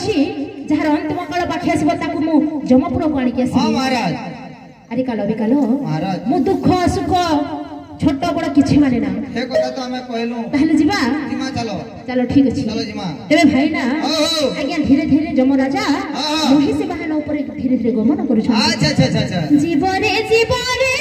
ଅଛି ଯାହାର ଅନ୍ତିମ କାଳ ପାଖି ଆସିବ ତାକୁ ମୁଁ ଯମପୁରକୁ ଆଣିକି ଆସିବି। ହଁ ମହାରାଜ। ଆରେ କାଲ ବିକାଲ ମହାରାଜ ମୁଁ ଦୁଃଖ ସୁଖ छोट बड़ किछि माने ना हे कथा तो हमें कहलु ताहले जिबा जिमा चलो चलो ठीक अछि चलो जिमा तेरे भाई ना आज्ञा धीरे धीरे जम राजा महिषी वाहन ऊपर धीरे धीरे गमन करू छ। अच्छा अच्छा अच्छा जीवरे जीवरे